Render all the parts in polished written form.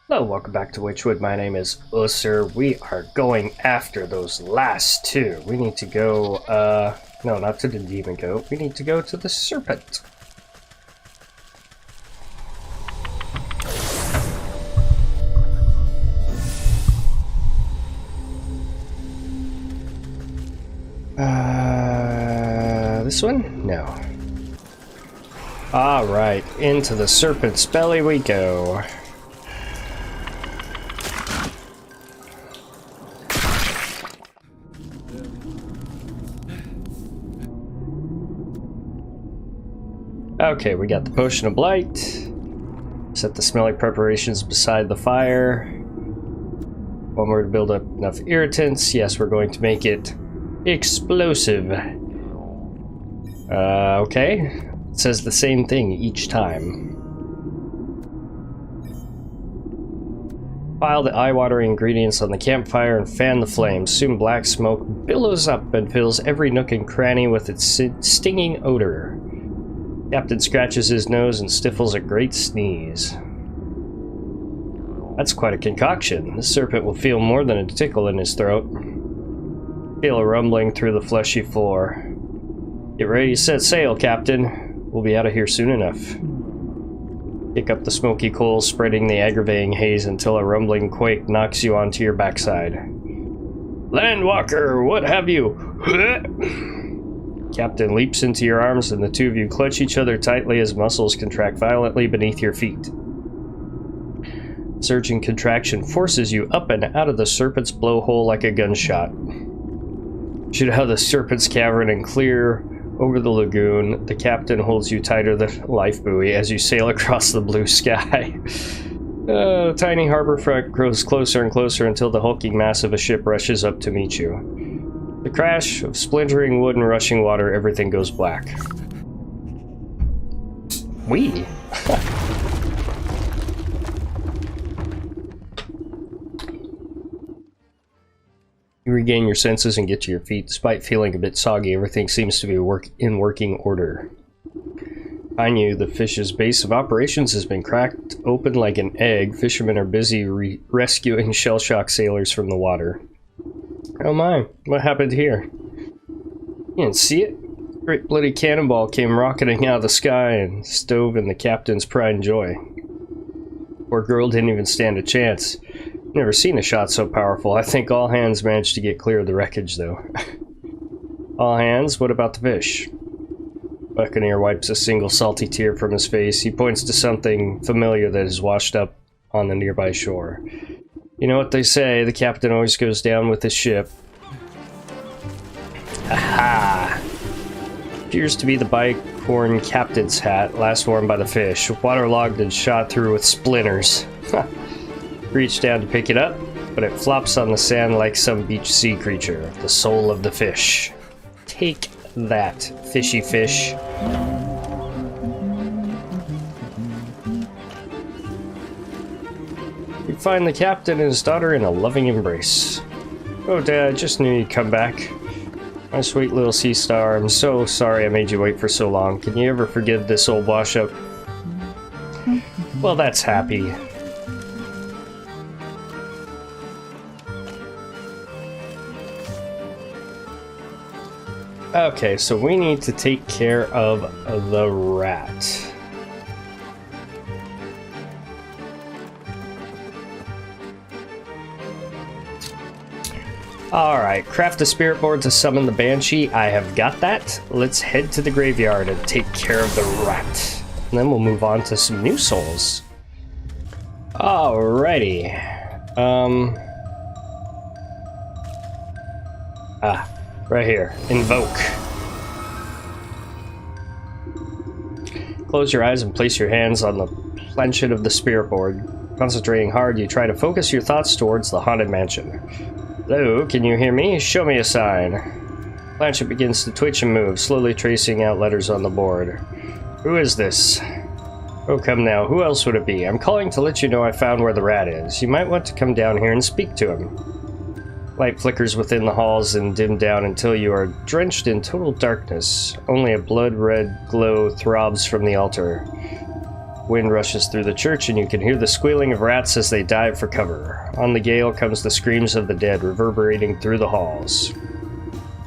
Hello, welcome back to Witchwood. My name is Ussur. We are going after those last two. We need to go, no, not to the demon goat. We need to go to the serpent. This one? No. Alright, into the serpent's belly we go. Okay, we got the potion of blight. Set the smelly preparations beside the fire. One more to build up enough irritants. Yes, we're going to make it explosive. Okay. It says the same thing each time. Pile the eye-watering ingredients on the campfire and fan the flames. Soon black smoke billows up and fills every nook and cranny with its stinging odor. Captain scratches his nose and stifles a great sneeze. That's quite a concoction. The serpent will feel more than a tickle in his throat. Feel a rumbling through the fleshy floor. Get ready to set sail, Captain. We'll be out of here soon enough. Pick up the smoky coals, spreading the aggravating haze until a rumbling quake knocks you onto your backside. Landwalker, what have you? Captain leaps into your arms and the two of you clutch each other tightly as muscles contract violently beneath your feet. Surging contraction forces you up and out of the serpent's blowhole like a gunshot. Shoot out of the serpent's cavern and clear over the lagoon. The captain holds you tighter than a life buoy as you sail across the blue sky. The tiny harbor front grows closer and closer until the hulking mass of a ship rushes up to meet you. The crash of splintering wood and rushing water, everything goes black. We? You regain your senses and get to your feet. Despite feeling a bit soggy, everything seems to be in working order. Behind you, the fish's base of operations has been cracked open like an egg. Fishermen are busy rescuing shell-shocked sailors from the water. Oh my, what happened here? You didn't see it? Great bloody cannonball came rocketing out of the sky and stove in the captain's pride and joy. Poor girl didn't even stand a chance. Never seen a shot so powerful. I think all hands managed to get clear of the wreckage, though. All hands? What about the fish? Buccaneer wipes a single salty tear from his face. He points to something familiar that is washed up on the nearby shore. You know what they say, the captain always goes down with his ship. Aha! Appears to be the bicorn captain's hat, last worn by the fish, waterlogged and shot through with splinters. Reach down to pick it up, but it flops on the sand like some beach sea creature, the soul of the fish. Take that, fishy fish. You find the captain and his daughter in a loving embrace. Oh, Dad, I just knew you'd come back. My sweet little sea star, I'm so sorry I made you wait for so long. Can you ever forgive this old wash-up? Well, that's happy. Okay, so we need to take care of the rat. Alright, craft a spirit board to summon the banshee. I have got that. Let's head to the graveyard and take care of the rat. And then we'll move on to some new souls. Alrighty. Right here. Invoke. Close your eyes and place your hands on the planchet of the spirit board. Concentrating hard, you try to focus your thoughts towards the haunted mansion. Hello, can you hear me? Show me a sign. Planchet begins to twitch and move, slowly tracing out letters on the board. Who is this? Oh, come now, who else would it be? I'm calling to let you know I found where the rat is. You might want to come down here and speak to him. Light flickers within the halls and dim down until you are drenched in total darkness. Only a blood-red glow throbs from the altar. Wind rushes through the church and you can hear the squealing of rats as they dive for cover. On the gale comes the screams of the dead reverberating through the halls.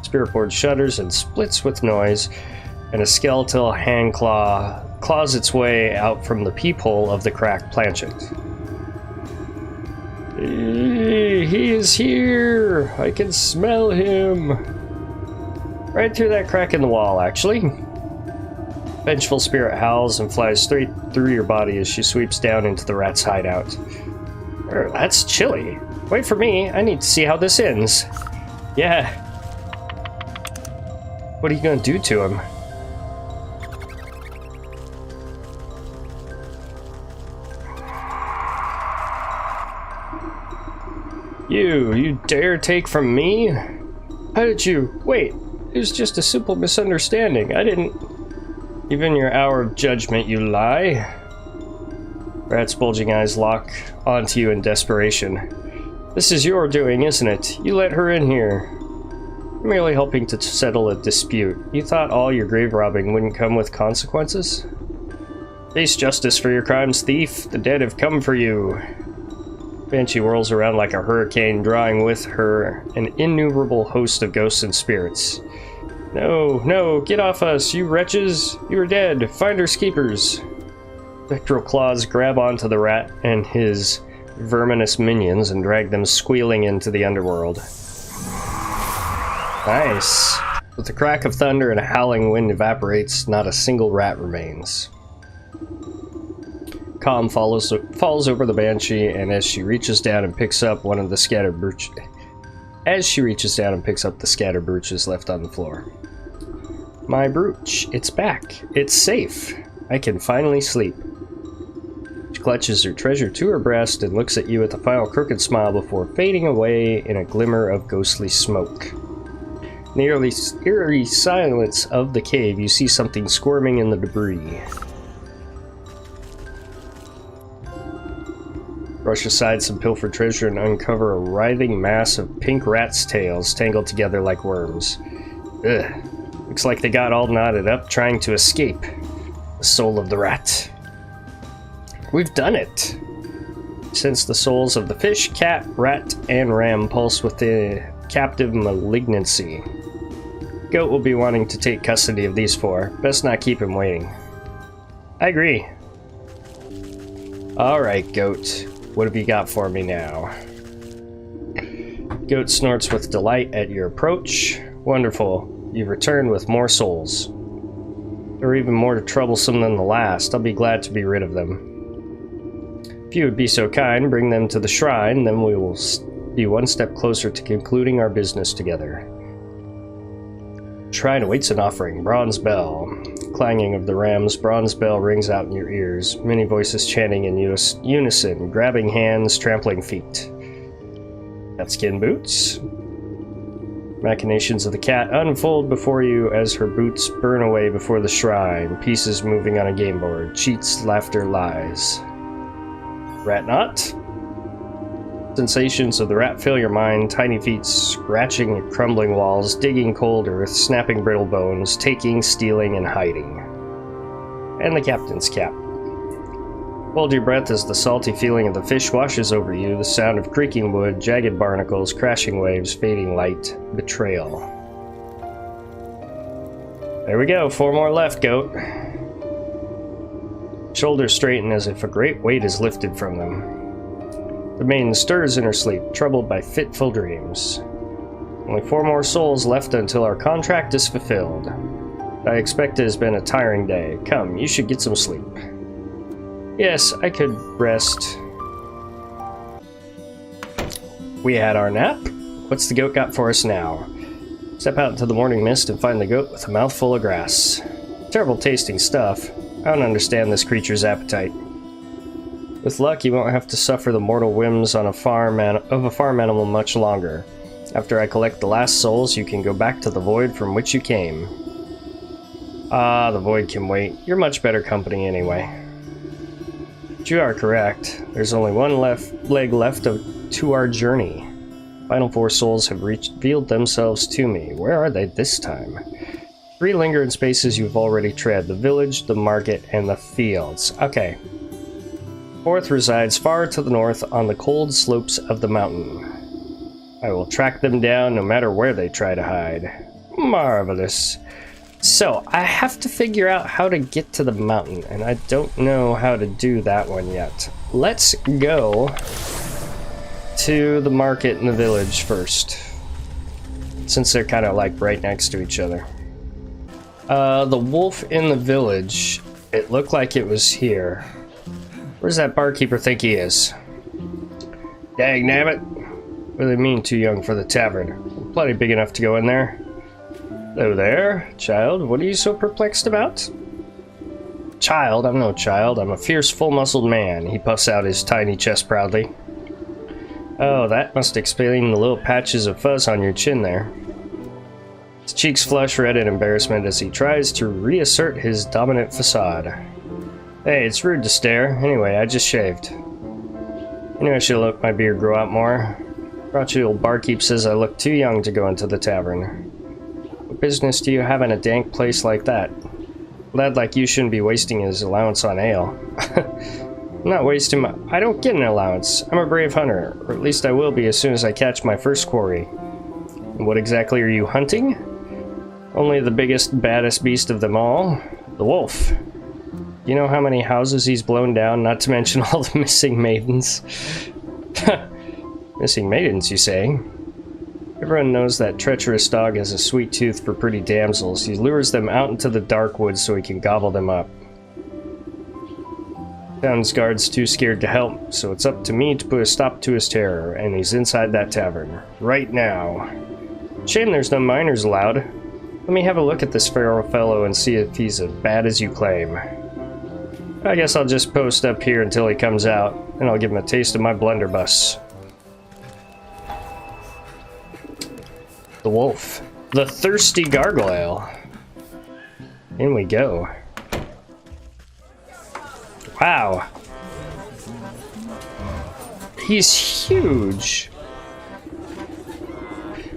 Spirit board shudders and splits with noise, and a skeletal hand claw claws its way out from the peephole of the cracked planchet. He is here! I can smell him! Right through that crack in the wall, actually. Vengeful spirit howls and flies straight through your body as she sweeps down into the rat's hideout. That's chilly. Wait for me, I need to see how this ends. Yeah. What are you gonna do to him? You dare take from me? How did you? Wait, it was just a simple misunderstanding. I didn't... Even your hour of judgment, you lie. Rat's bulging eyes lock onto you in desperation. This is your doing, isn't it? You let her in here. I'm merely helping to settle a dispute. You thought all your grave robbing wouldn't come with consequences? Face justice for your crimes, thief. The dead have come for you. Banshee whirls around like a hurricane, drawing with her an innumerable host of ghosts and spirits. No, get off us, you wretches! You are dead! Finders keepers! Spectral claws grab onto the rat and his verminous minions and drag them squealing into the underworld. Nice! With the crack of thunder and a howling wind evaporates, not a single rat remains. Calm falls over the Banshee, and as she reaches down and picks up one of the scattered brooches... left on the floor. My brooch, it's back. It's safe. I can finally sleep. She clutches her treasure to her breast and looks at you with a final crooked smile before fading away in a glimmer of ghostly smoke. In the eerie silence of the cave, you see something squirming in the debris. Brush aside some pilfered treasure and uncover a writhing mass of pink rats' tails tangled together like worms. Ugh. Looks like they got all knotted up trying to escape. The soul of the rat. We've done it! Since the souls of the fish, cat, rat, and ram pulse with the captive malignancy. Goat will be wanting to take custody of these four. Best not keep him waiting. I agree. Alright, Goat. What have you got for me now? Goat snorts with delight at your approach. Wonderful. You've returned with more souls. They're even more troublesome than the last. I'll be glad to be rid of them. If you would be so kind, bring them to the shrine, then we will be one step closer to concluding our business together. Shrine awaits an offering. Bronze bell. Clanging of the ram's bronze bell rings out in your ears, many voices chanting in unison, grabbing hands, trampling feet. Cat skin boots. Machinations of the cat unfold before you as her boots burn away before the shrine, pieces moving on a game board, cheats, laughter, lies. Rat knot. Sensations of the rat fill your mind, tiny feet scratching at crumbling walls, digging cold earth, snapping brittle bones, taking, stealing, and hiding. And the captain's cap. Hold your breath as the salty feeling of the fish washes over you, the sound of creaking wood, jagged barnacles, crashing waves, fading light, betrayal. There we go, 4 more left, Goat. Shoulders straighten as if a great weight is lifted from them. The maiden stirs in her sleep, troubled by fitful dreams. Only 4 more souls left until our contract is fulfilled. I expect it has been a tiring day. Come, you should get some sleep. Yes, I could rest. We had our nap. What's the goat got for us now? Step out into the morning mist and find the goat with a mouthful of grass. Terrible tasting stuff. I don't understand this creature's appetite. With luck, you won't have to suffer the mortal whims on a farm animal much longer. After I collect the last souls, you can go back to the void from which you came. Ah, the void can wait. You're much better company anyway. But you are correct. There's only one leg left to our journey. Final 4 souls have revealed themselves to me. Where are they this time? 3 linger in spaces you've already tread: the village, the market, and the fields. Okay. 4th resides far to the north on the cold slopes of the mountain. I will track them down no matter where they try to hide. Marvelous. So, I have to figure out how to get to the mountain, and I don't know how to do that one yet. Let's go to the market and the village first, since they're kind of like right next to each other. The wolf in the village, it looked like it was here. Where's that barkeeper think he is? Dang nabbit. What do they mean too young for the tavern? I'm plenty big enough to go in there. Hello there, child. What are you so perplexed about? Child? I'm no child. I'm a fierce, full-muscled man. He puffs out his tiny chest proudly. Oh, that must explain the little patches of fuzz on your chin there. His cheeks flush red in embarrassment as he tries to reassert his dominant facade. Hey, it's rude to stare. Anyway, I just shaved. Anyway, I should let my beard grow out more. Grouchy old barkeep says I look too young to go into the tavern. What business do you have in a dank place like that? A lad like you shouldn't be wasting his allowance on ale. I'm not wasting my... I don't get an allowance. I'm a brave hunter, or at least I will be as soon as I catch my first quarry. And what exactly are you hunting? Only the biggest, baddest beast of them all, the wolf. You know how many houses he's blown down, not to mention all the missing maidens? Missing maidens, you say? Everyone knows that treacherous dog has a sweet tooth for pretty damsels. He lures them out into the dark woods so he can gobble them up. Town's guard's too scared to help, so it's up to me to put a stop to his terror, and he's inside that tavern. Right now. Shame there's no miners allowed. Let me have a look at this feral fellow and see if he's as bad as you claim. I guess I'll just post up here until he comes out, and I'll give him a taste of my blunderbuss. The wolf. The thirsty gargoyle. In we go. Wow. He's huge.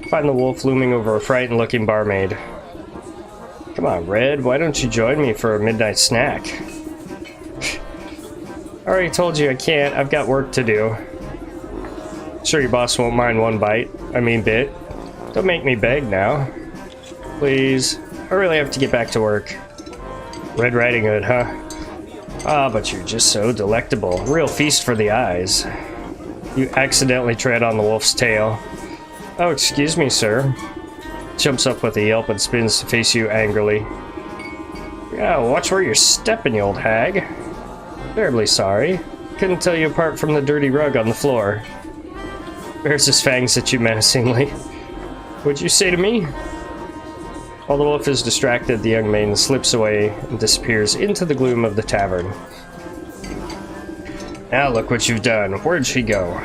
Find the wolf looming over a frightened looking barmaid. Come on, Red, why don't you join me for a midnight snack? I already told you I can't. I've got work to do. Sure your boss won't mind one bite. I mean bit. Don't make me beg now. Please. I really have to get back to work. Red Riding Hood, huh? Ah, but you're just so delectable. Real feast for the eyes. You accidentally tread on the wolf's tail. Oh, excuse me, sir. Jumps up with a yelp and spins to face you angrily. Yeah, watch where you're stepping, you old hag. Terribly sorry. Couldn't tell you apart from the dirty rug on the floor. Bears his fangs at you menacingly. What'd you say to me? While the wolf is distracted, the young maiden slips away and disappears into the gloom of the tavern. Now look what you've done. Where'd she go?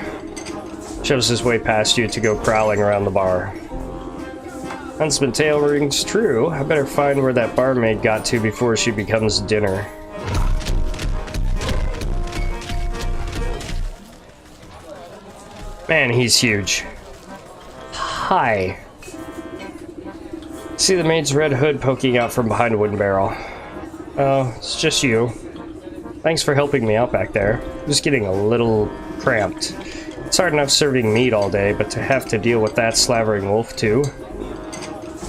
Shoves his way past you to go prowling around the bar. Huntsman tale rings true. I better find where that barmaid got to before she becomes dinner. Man, he's huge. Hi. See the maid's red hood poking out from behind a wooden barrel. Oh, it's just you. Thanks for helping me out back there. I'm just getting a little cramped. It's hard enough serving meat all day, but to have to deal with that slavering wolf too.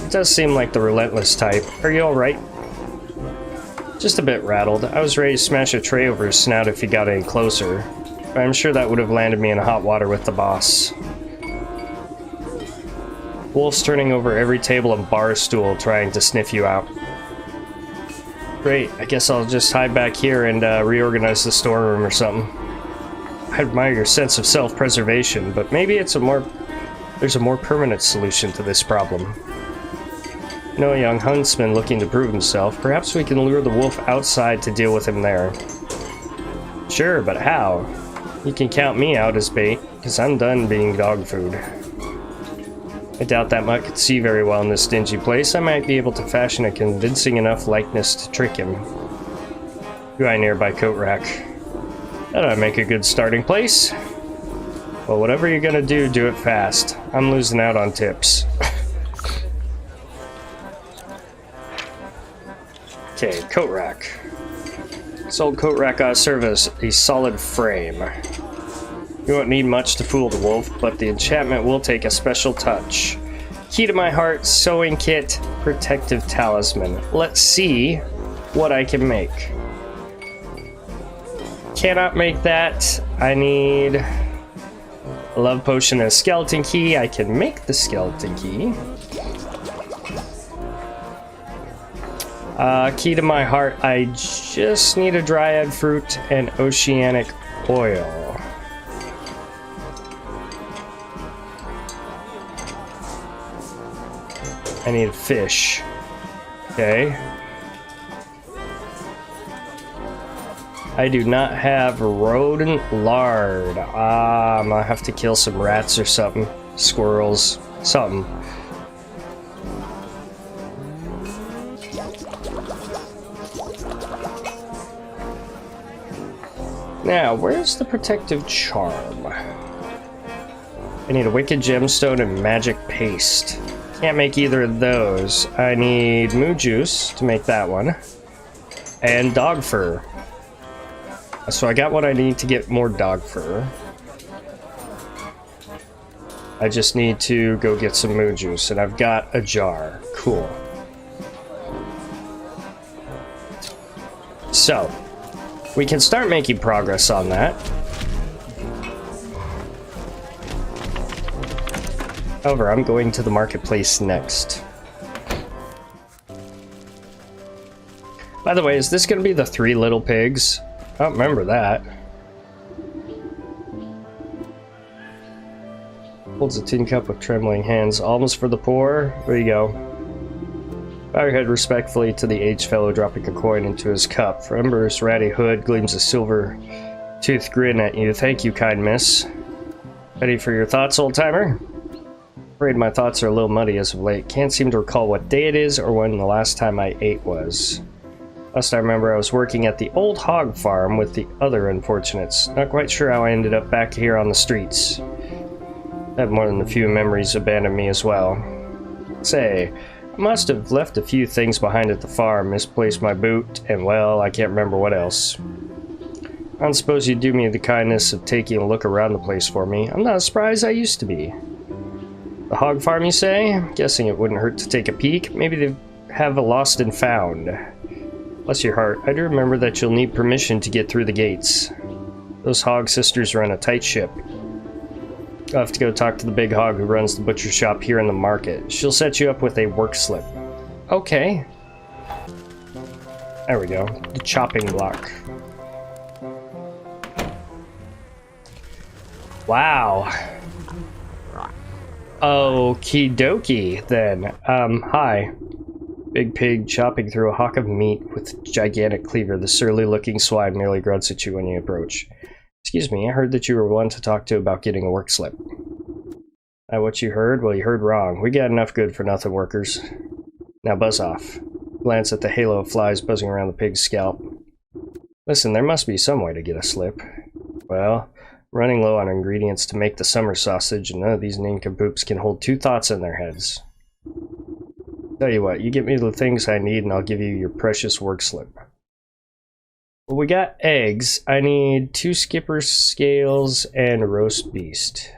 It does seem like the relentless type. Are you alright? Just a bit rattled. I was ready to smash a tray over his snout if he got any closer. But I'm sure that would have landed me in hot water with the boss. Wolf's turning over every table and bar stool trying to sniff you out. Great, I guess I'll just hide back here and reorganize the storeroom or something. I admire your sense of self-preservation, but maybe there's a more permanent solution to this problem. You know, a young huntsman looking to prove himself. Perhaps we can lure the wolf outside to deal with him there. Sure, but how? You can count me out as bait, because I'm done being dog food. I doubt that mutt could see very well in this dingy place. I might be able to fashion a convincing enough likeness to trick him. Do I nearby coat rack? That ought to make a good starting place. Well, whatever you're gonna do, do it fast. I'm losing out on tips. Coat rack. This old coat rack ought to serve as a solid frame. You won't need much to fool the wolf, but the enchantment will take a special touch. Key to my heart, sewing kit, protective talisman. Let's see what I can make. Cannot make that. I need a love potion and a skeleton key. I can make the skeleton key. Key to my heart, I just need a dryad fruit and oceanic oil. I need fish. Okay. I do not have rodent lard. I'm gonna have to kill some rats or something. Squirrels. Something. Now, where's the protective charm? I need a wicked gemstone and magic paste. Can't make either of those. I need moo juice to make that one. And dog fur. So I got what I need to get more dog fur. I just need to go get some moo juice, and I've got a jar. Cool. So, we can start making progress on that. However, I'm going to the marketplace next. By the way, is this going to be the 3 little pigs? I don't remember that. Holds a tin cup with trembling hands. Alms for the poor. There you go. Bow your head respectfully to the aged fellow, dropping a coin into his cup. For under his ratty hood gleams a silver-toothed grin at you. Thank you, kind miss. Ready for your thoughts, old-timer? Afraid my thoughts are a little muddy as of late. Can't seem to recall what day it is or when the last time I ate was. Last I remember, I was working at the old hog farm with the other unfortunates. Not quite sure how I ended up back here on the streets. I have more than a few memories abandon me as well. Say, I must have left a few things behind at the farm, misplaced my boot, and well, I can't remember what else. I don't suppose you'd do me the kindness of taking a look around the place for me. I'm not as surprised I used to be. The hog farm, you say? I'm guessing it wouldn't hurt to take a peek. Maybe they have a lost and found. Bless your heart, I do remember that you'll need permission to get through the gates. Those hog sisters run a tight ship. I'll have to go talk to the big hog who runs the butcher shop here in the market. She'll set you up with a work slip. Okay. There we go. The chopping block. Wow. Okie dokie, then. Hi. Big pig chopping through a hock of meat with gigantic cleaver. The surly-looking swine merely grunts at you when you approach. Excuse me, I heard that you were one to talk to about getting a work slip. What you heard? Well, you heard wrong. We got enough good-for-nothing workers. Now buzz off. Glance at the halo of flies buzzing around the pig's scalp. Listen, there must be some way to get a slip. Well, I'm running low on ingredients to make the summer sausage, and none of these nincompoops can hold 2 thoughts in their heads. Tell you what, you get me the things I need, and I'll give you your precious work slip. Well, we got eggs. I need 2 skipper scales and a roast beast.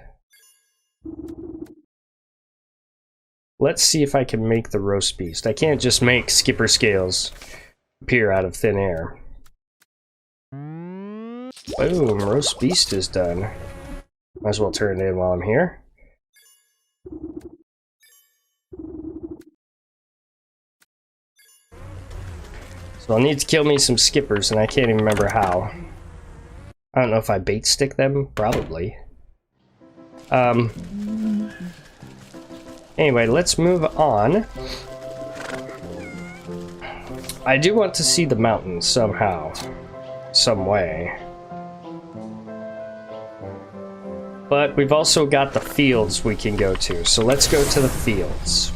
Let's see if I can make the roast beast. I can't just make skipper scales appear out of thin air. Boom, roast beast is done. Might as well turn it in while I'm here. So I'll need to kill me some skippers, and I can't even remember how. I don't know if I bait stick them. Probably. Anyway, let's move on. I do want to see the mountains somehow. Some way. But we've also got the fields we can go to, so let's go to the fields.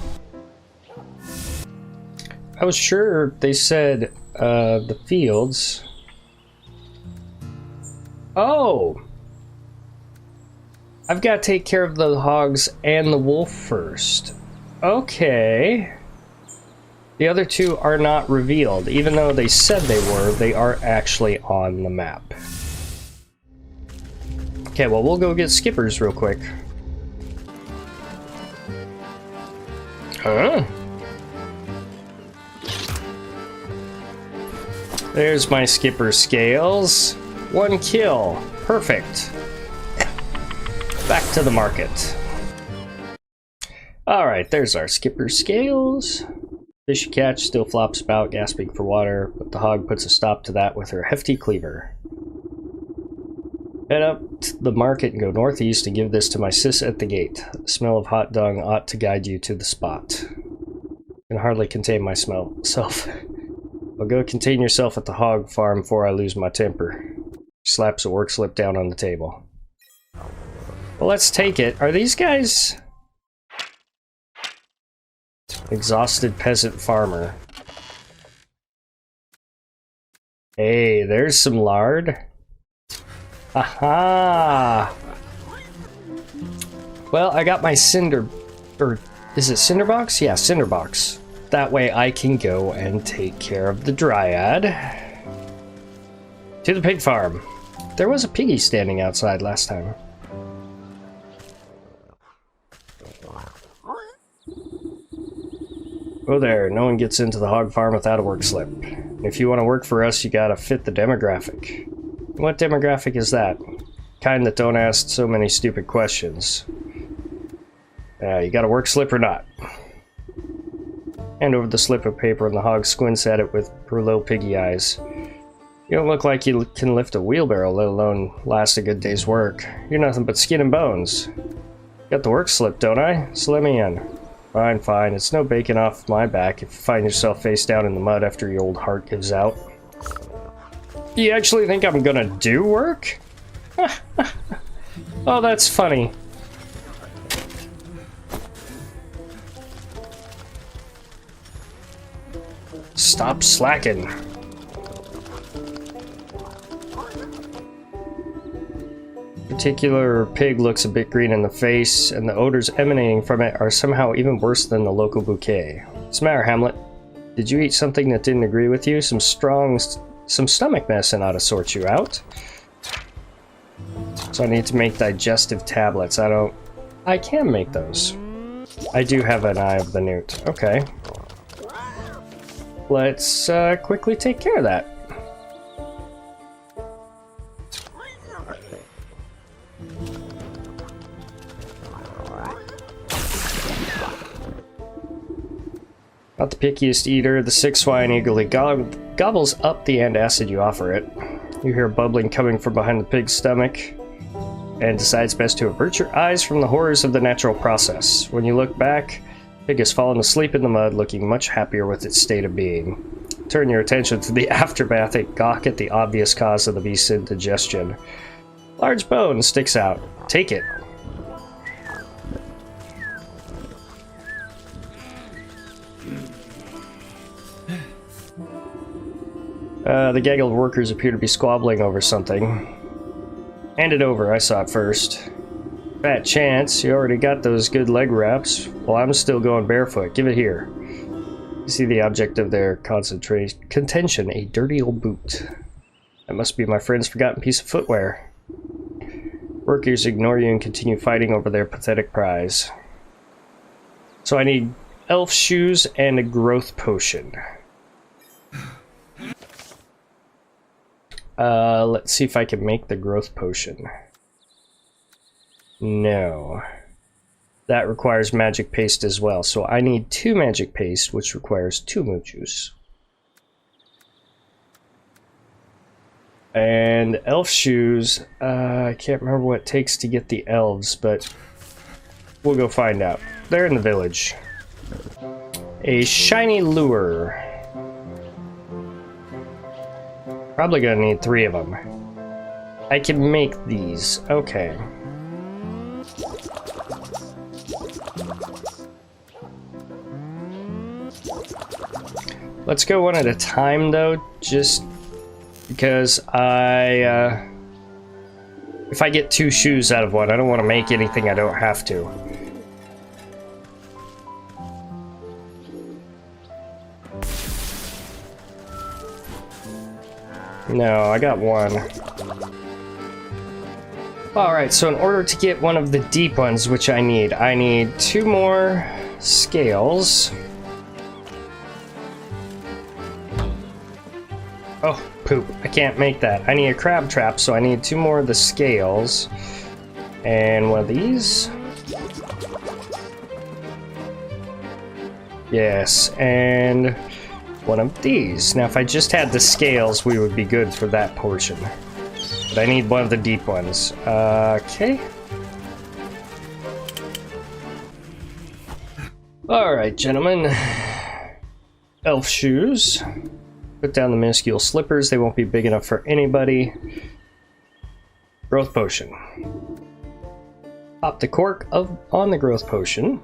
I was sure they said the fields. Oh! I've got to take care of the hogs and the wolf first. Okay. The other two are not revealed. Even though they said they were, they are actually on the map. Okay, well, we'll go get skippers real quick. Huh? There's my skipper scales. 1 kill. Perfect. Back to the market. Alright, there's our skipper scales. Fish you catch still flops about, gasping for water, but the hog puts a stop to that with her hefty cleaver. Head up to the market and go northeast and give this to my sis at the gate. The smell of hot dung ought to guide you to the spot. I can hardly contain myself. Well, go contain yourself at the hog farm before I lose my temper. She slaps a work slip down on the table. Well, let's take it. Are these guys... Exhausted peasant farmer. Hey, there's some lard. Aha! Well, I got my cinder... Or, is it cinderbox? Yeah, cinderbox. That way I can go and take care of the dryad. To the pig farm. There was a piggy standing outside last time. Oh there, no one gets into the hog farm without a work slip. If you want to work for us, you gotta fit the demographic. What demographic is that? Kind that don't ask so many stupid questions. You got a work slip or not? Hand over the slip of paper and the hog squints at it with her little piggy eyes. You don't look like you can lift a wheelbarrow, let alone last a good day's work. You're nothing but skin and bones. Got the work slip, don't I? So let me in. Fine, fine. It's no bacon off my back if you find yourself face down in the mud after your old heart gives out. You actually think I'm gonna do work? Oh, that's funny. Stop slacking. Particular pig looks a bit green in the face, and the odors emanating from it are somehow even worse than the local bouquet. What's the matter, Hamlet? Did you eat something that didn't agree with you? Some stomach medicine ought to sort you out. So I need to make digestive tablets. I can make those. I do have an eye of the newt. Okay. Let's quickly take care of that. Not the pickiest eater, the sick swine eagerly gobbles up the antacid you offer it. You hear bubbling coming from behind the pig's stomach, and decides best to avert your eyes from the horrors of the natural process. When you look back, the pig has fallen asleep in the mud, looking much happier with its state of being. Turn your attention to the aftermath and gawk at the obvious cause of the beast's indigestion. Large bone sticks out. Take it. The gaggle of workers appear to be squabbling over something. Hand it over, I saw it first. Fat chance, you already got those good leg wraps. Well, I'm still going barefoot. Give it here. You see the object of their contention, a dirty old boot. That must be my friend's forgotten piece of footwear. Workers ignore you and continue fighting over their pathetic prize. So I need elf shoes and a growth potion. Let's see if I can make the growth potion. No. That requires magic paste as well, so I need 2 magic paste, which requires 2 moo juice. And elf shoes, I can't remember what it takes to get the elves, but we'll go find out. They're in the village. A shiny lure. Probably gonna need 3 of them. I can make these. Okay. Let's go one at a time, though, just because if I get 2 shoes out of one, I don't want to make anything I don't have to. No, I got one. Alright, so in order to get one of the deep ones, which I need 2 more scales. Oh, poop. I can't make that. I need a crab trap, so I need 2 more of the scales. And one of these. Yes, and one of these. Now, if I just had the scales, we would be good for that portion. But I need one of the deep ones. Okay. Alright, gentlemen. Elf shoes. Put down the minuscule slippers. They won't be big enough for anybody. Growth potion. Pop the cork on the growth potion.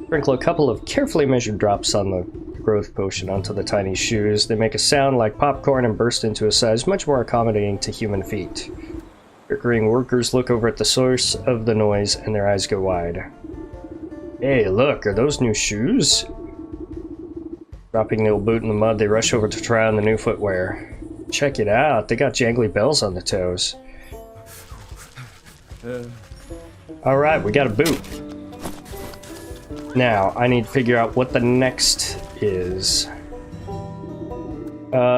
Sprinkle a couple of carefully measured drops on the growth potion onto the tiny shoes. They make a sound like popcorn and burst into a size much more accommodating to human feet. Bickering workers look over at the source of the noise and their eyes go wide. Hey, look, are those new shoes? Dropping the old boot in the mud, they rush over to try on the new footwear. Check it out, they got jangly bells on the toes. Alright, we got a boot. Now, I need to figure out what the next is.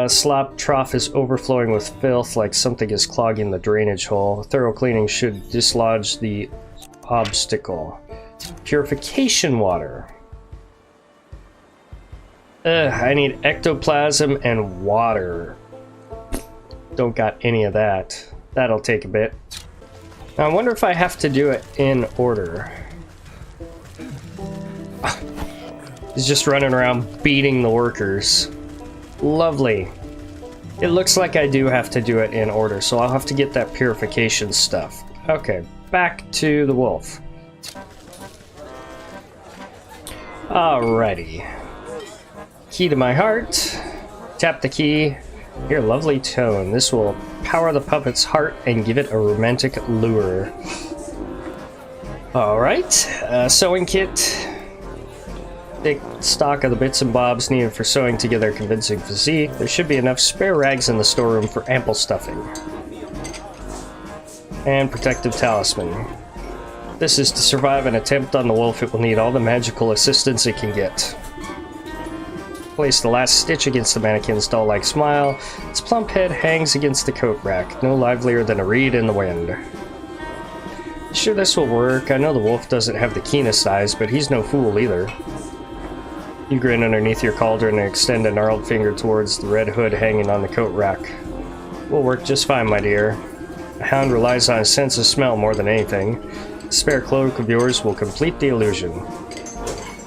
Slop trough is overflowing with filth like something is clogging the drainage hole. Thorough cleaning should dislodge the obstacle. Purification water. I need ectoplasm and water. Don't got any of that. That'll take a bit. Now, I wonder if I have to do it in order. He's just running around beating the workers. Lovely. It looks like I do have to do it in order, so I'll have to get that purification stuff. Okay, back to the wolf. Alrighty. Key to my heart. Tap the key. Hear a lovely tone. This will power the puppet's heart and give it a romantic lure. Alright, sewing kit. Take stock of the bits and bobs needed for sewing together a convincing physique. There should be enough spare rags in the storeroom for ample stuffing. And protective talisman. This is to survive an attempt on the wolf. It will need all the magical assistance it can get. Place the last stitch against the mannequin's doll-like smile. Its plump head hangs against the coat rack, no livelier than a reed in the wind. Sure, this will work. I know the wolf doesn't have the keenest eyes, but he's no fool either. You grin underneath your cauldron and extend a gnarled finger towards the red hood hanging on the coat rack. Will work just fine, my dear. A hound relies on a sense of smell more than anything. A spare cloak of yours will complete the illusion.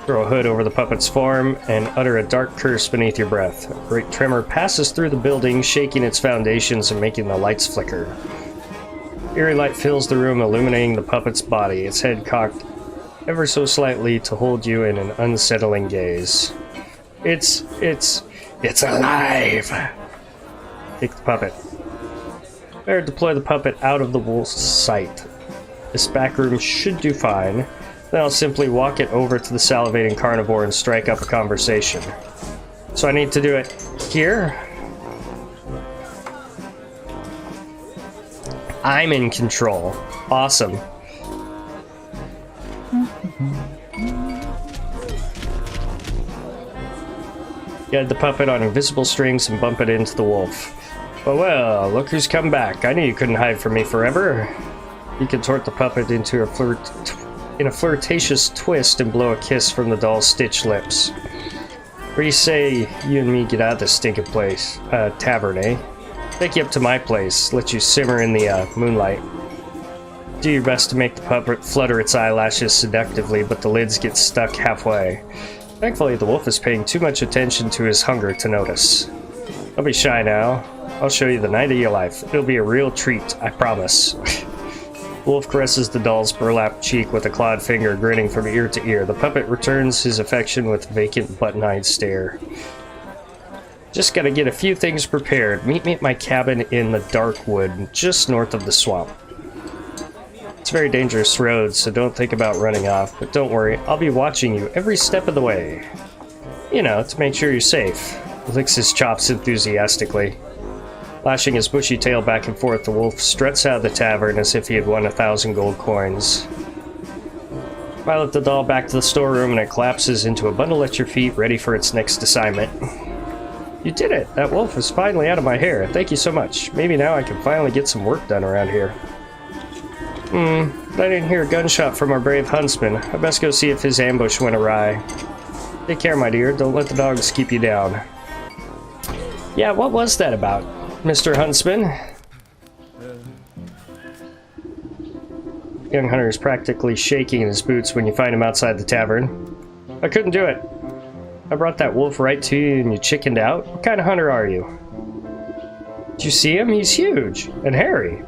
Throw a hood over the puppet's form and utter a dark curse beneath your breath. A great tremor passes through the building, shaking its foundations and making the lights flicker. Eerie light fills the room, illuminating the puppet's body, its head cocked ever so slightly to hold you in an unsettling gaze. It's alive! Take the puppet. Better deploy the puppet out of the wolf's sight. This back room should do fine. Then I'll simply walk it over to the salivating carnivore and strike up a conversation. So I need to do it here? I'm in control. Awesome. Guide the puppet on invisible strings and bump it into the wolf. Oh well, look who's come back. I knew you couldn't hide from me forever. You contort the puppet into a flirtatious twist and blow a kiss from the doll's stitched lips. What do you say you and me get out of this stinking place? Tavern, eh? Take you up to my place, let you simmer in the moonlight. Do your best to make the puppet flutter its eyelashes seductively, but the lids get stuck halfway. Thankfully, the wolf is paying too much attention to his hunger to notice. Don't be shy now. I'll show you the night of your life. It'll be a real treat, I promise. Wolf caresses the doll's burlap cheek with a clawed finger, grinning from ear to ear. The puppet returns his affection with vacant, button-eyed stare. Just gotta get a few things prepared. Meet me at my cabin in the dark wood, just north of the swamp. It's a very dangerous road, so don't think about running off, but don't worry, I'll be watching you every step of the way. You know, to make sure you're safe. He licks his chops enthusiastically. Lashing his bushy tail back and forth, the wolf struts out of the tavern as if he had won 1,000 gold coins. Pilot the doll back to the storeroom and it collapses into a bundle at your feet, ready for its next assignment. You did it! That wolf is finally out of my hair. Thank you so much. Maybe now I can finally get some work done around here. I didn't hear a gunshot from our brave huntsman. I best go see if his ambush went awry. Take care, my dear. Don't let the dogs keep you down. Yeah, what was that about, Mr. Huntsman? Young hunter is practically shaking in his boots when you find him outside the tavern. I couldn't do it. I brought that wolf right to you and you chickened out? What kind of hunter are you? Did you see him? He's huge and hairy.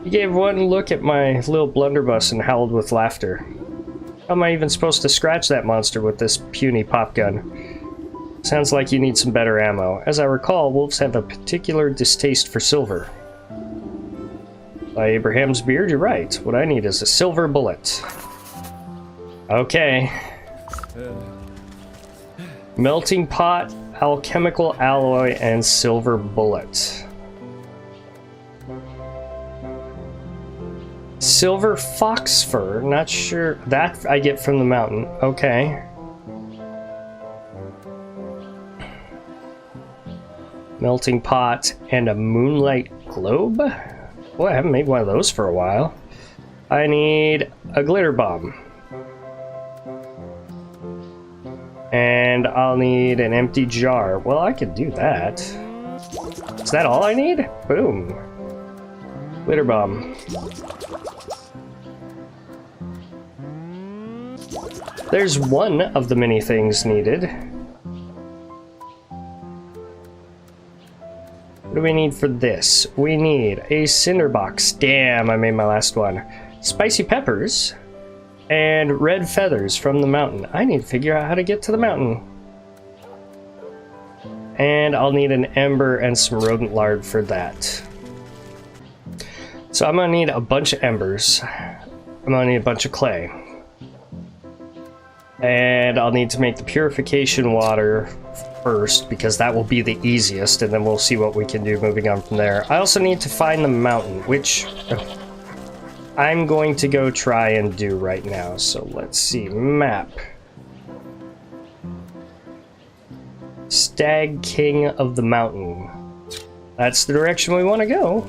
He gave one look at my little blunderbuss and howled with laughter. How am I even supposed to scratch that monster with this puny pop gun? Sounds like you need some better ammo. As I recall, wolves have a particular distaste for silver. By Abraham's beard, you're right. What I need is a silver bullet. Okay. Melting pot, alchemical alloy, and silver bullet. Silver fox fur, not sure. That I get from the mountain. Okay. Melting pot and a moonlight globe? Boy, I haven't made one of those for a while. I need a glitter bomb. And I'll need an empty jar. Well, I could do that. Is that all I need? Boom. Glitter bomb. There's one of the many things needed. What do we need for this? We need a cinder box. Damn, I made my last one. Spicy peppers and red feathers from the mountain. I need to figure out how to get to the mountain. And I'll need an ember and some rodent lard for that. So I'm gonna need a bunch of embers. I'm gonna need a bunch of clay. And I'll need to make the purification water first, because that will be the easiest, and then we'll see what we can do moving on from there. I also need to find the mountain, which I'm going to go try and do right now. So let's see. Map. Stag King of the Mountain. That's the direction we want to go.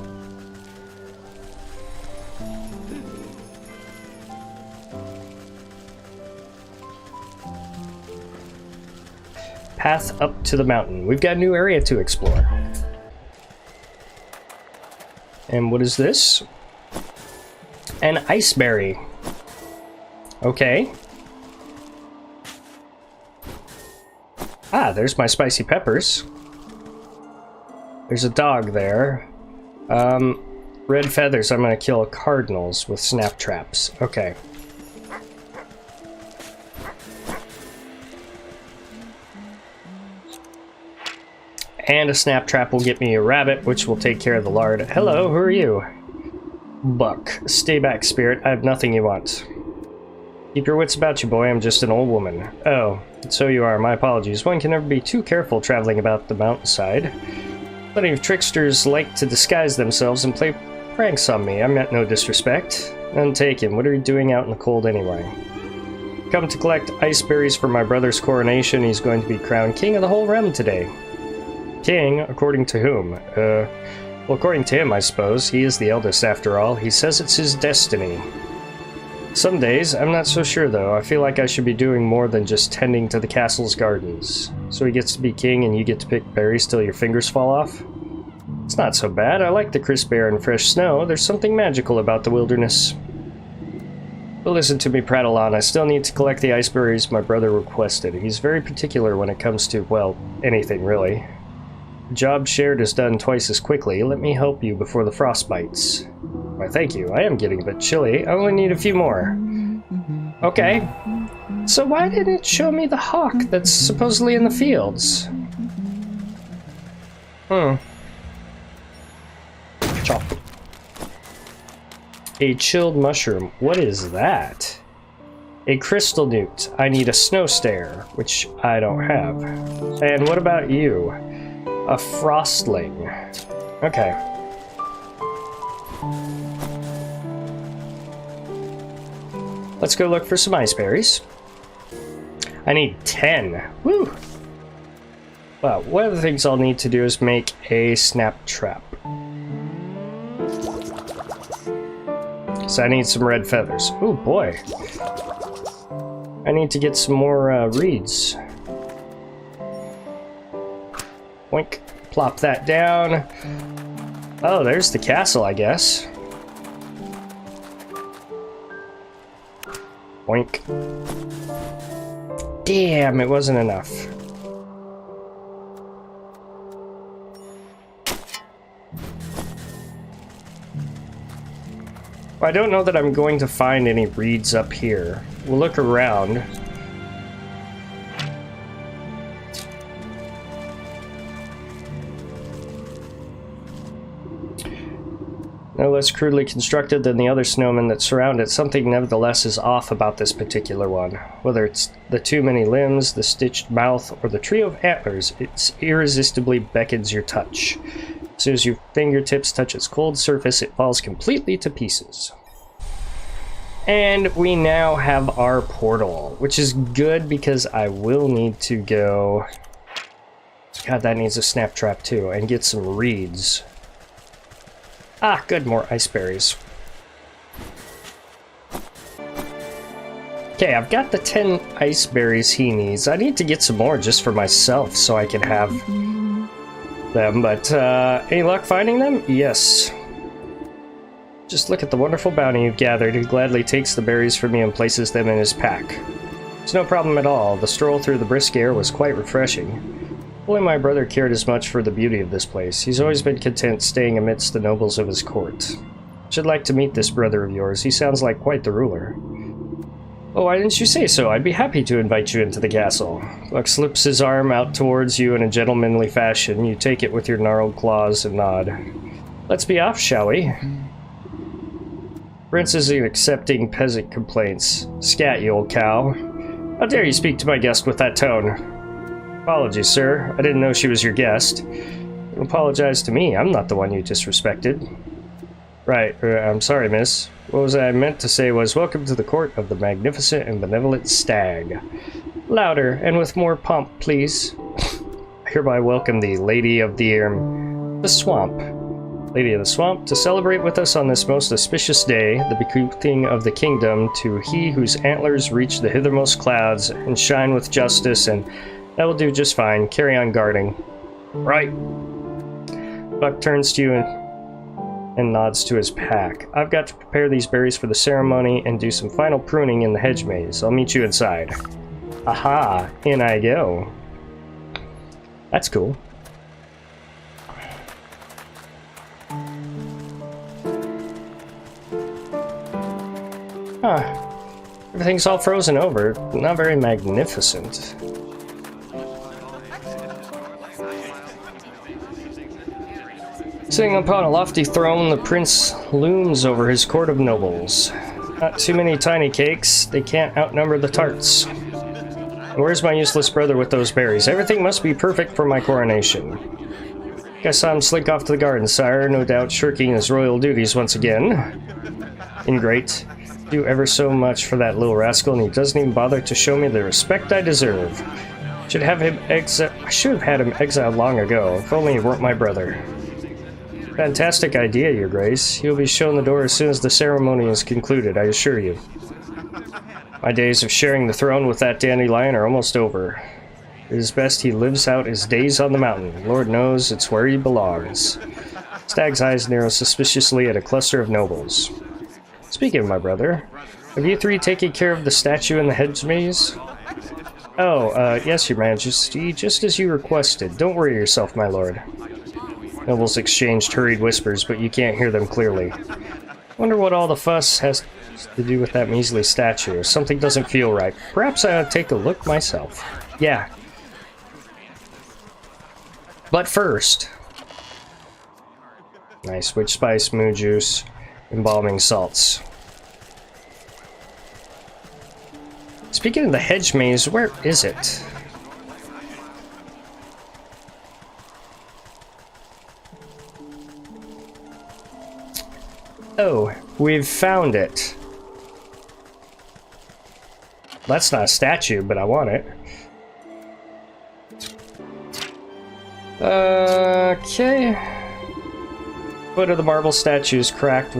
Path up to the mountain. We've got a new area to explore. And what is this? An iceberry. Okay. Ah, there's my spicy peppers. There's a dog there. Red feathers. I'm gonna kill cardinals with snap traps. Okay. And a snap trap will get me a rabbit, which will take care of the lard. Hello, who are you? Buck. Stay back, spirit. I have nothing you want. Keep your wits about you, boy. I'm just an old woman. Oh, so you are. My apologies. One can never be too careful traveling about the mountainside. Plenty of tricksters like to disguise themselves and play pranks on me. I meant no disrespect. None taken. What are you doing out in the cold anyway? Come to collect iceberries for my brother's coronation. He's going to be crowned king of the whole realm today. King? According to whom? Well, according to him, I suppose. He is the eldest, after all. He says it's his destiny. Some days, I'm not so sure, though. I feel like I should be doing more than just tending to the castle's gardens. So he gets to be king and you get to pick berries till your fingers fall off? It's not so bad. I like the crisp air and fresh snow. There's something magical about the wilderness. But listen to me prattle on. I still need to collect the iceberries my brother requested. He's very particular when it comes to, well, anything, really. Job shared is done twice as quickly. Let me help you before the frost bites. Why, thank you. I am getting a bit chilly. I only need a few more. Okay. So why didn't it show me the hawk that's supposedly in the fields? Chop. A chilled mushroom. What is that? A crystal newt. I need a snow stare, which I don't have. And what about you? A frostling. Okay. Let's go look for some ice berries. I need 10. Woo! Well, one of the things I'll need to do is make a snap trap. So I need some red feathers. Oh boy. I need to get some more reeds. Boink. Plop that down. Oh, there's the castle, I guess. Boink. Damn, it wasn't enough. Well, I don't know that I'm going to find any reeds up here. We'll look around. No less crudely constructed than the other snowmen that surround it, something nevertheless is off about this particular one. Whether it's the too many limbs, the stitched mouth, or the trio of antlers, it irresistibly beckons your touch. As soon as your fingertips touch its cold surface, it falls completely to pieces. And we now have our portal, which is good because I will need to go... God, that needs a snap trap too, and get some reeds. Ah, good, more ice berries. Okay, I've got the 10 ice berries he needs. I need to get some more just for myself so I can have them, but any luck finding them? Yes. Just look at the wonderful bounty you've gathered. He gladly takes the berries from you and places them in his pack. It's no problem at all. The stroll through the brisk air was quite refreshing. Only my brother cared as much for the beauty of this place. He's always been content staying amidst the nobles of his court. Should like to meet this brother of yours. He sounds like quite the ruler. Oh, why didn't you say so? I'd be happy to invite you into the castle. Buck slips his arm out towards you in a gentlemanly fashion. You take it with your gnarled claws and nod. Let's be off, shall we? Prince isn't accepting peasant complaints. Scat, you old cow. How dare you speak to my guest with that tone? Apologies, sir. I didn't know she was your guest. Don't apologize to me. I'm not the one you disrespected. Right. I'm sorry, miss. What I meant to say was, welcome to the court of the magnificent and benevolent stag. Louder, and with more pomp, please. I hereby welcome the Lady of the Swamp. Lady of the Swamp, to celebrate with us on this most auspicious day, the bequeathing of the kingdom to he whose antlers reach the hithermost clouds and shine with justice, and that will do just fine. Carry on guarding. Right. Buck turns to you and nods to his pack. I've got to prepare these berries for the ceremony and do some final pruning in the hedge maze. I'll meet you inside. Aha! In I go. That's cool. Huh. Everything's all frozen over. Not very magnificent. Sitting upon a lofty throne, the prince looms over his court of nobles. Not too many tiny cakes, they can't outnumber the tarts. And where's my useless brother with those berries? Everything must be perfect for my coronation. I saw him slink off to the garden, sire, no doubt shirking his royal duties once again. Ingrate. Do ever so much for that little rascal, and he doesn't even bother to show me the respect I deserve. I should have had him exiled long ago, if only he weren't my brother. Fantastic idea, Your Grace. He'll be shown the door as soon as the ceremony is concluded, I assure you. My days of sharing the throne with that dandelion are almost over. It is best he lives out his days on the mountain. Lord knows it's where he belongs. Stag's eyes narrow suspiciously at a cluster of nobles. Speaking of my brother, have you three taken care of the statue in the hedge maze? Oh, yes, Your Majesty, just as you requested. Don't worry yourself, my lord. Nobles exchanged hurried whispers, but you can't hear them clearly. Wonder what all the fuss has to do with that measly statue. Something doesn't feel right. Perhaps I ought to take a look myself. Yeah. But first... Nice witch spice, moo juice, embalming salts. Speaking of the hedge maze, where is it? Oh, we've found it. That's not a statue, but I want it. Okay. Foot of the marble statue is cracked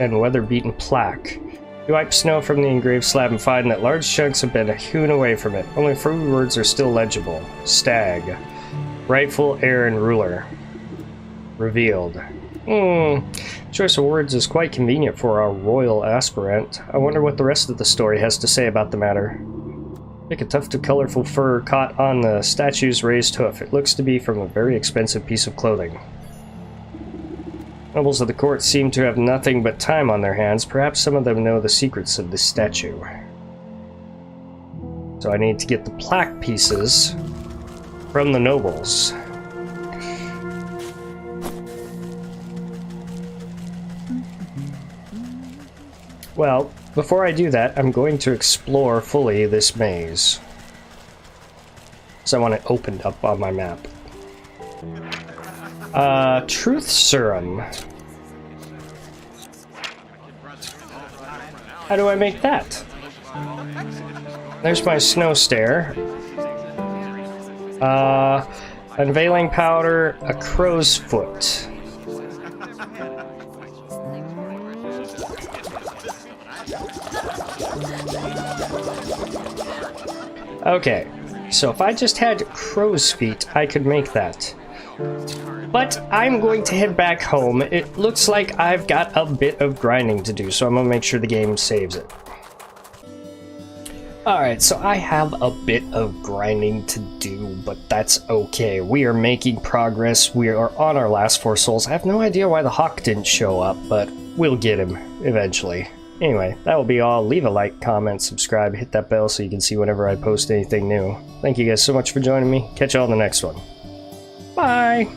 and weather-beaten plaque. You wipe snow from the engraved slab and find that large chunks have been hewn away from it. Only 3 words are still legible. Stag. Rightful heir and ruler. Revealed. Choice of words is quite convenient for our royal aspirant. I wonder what the rest of the story has to say about the matter. Pick a tuft of colorful fur caught on the statue's raised hoof. It looks to be from a very expensive piece of clothing. Nobles of the court seem to have nothing but time on their hands. Perhaps some of them know the secrets of this statue. So I need to get the plaque pieces from the nobles. Well, before I do that, I'm going to explore fully this maze. So I want it opened up on my map. Truth serum. How do I make that? There's my snow stare. Unveiling powder, a crow's foot. Okay, so if I just had crow's feet, I could make that. But I'm going to head back home. It looks like I've got a bit of grinding to do, so I'm gonna make sure the game saves it. Alright, so I have a bit of grinding to do, but that's okay. We are making progress. We are on our last 4 souls. I have no idea why the hawk didn't show up, but we'll get him eventually. Anyway, that will be all. Leave a like, comment, subscribe, hit that bell so you can see whenever I post anything new. Thank you guys so much for joining me. Catch you all in the next one. Bye!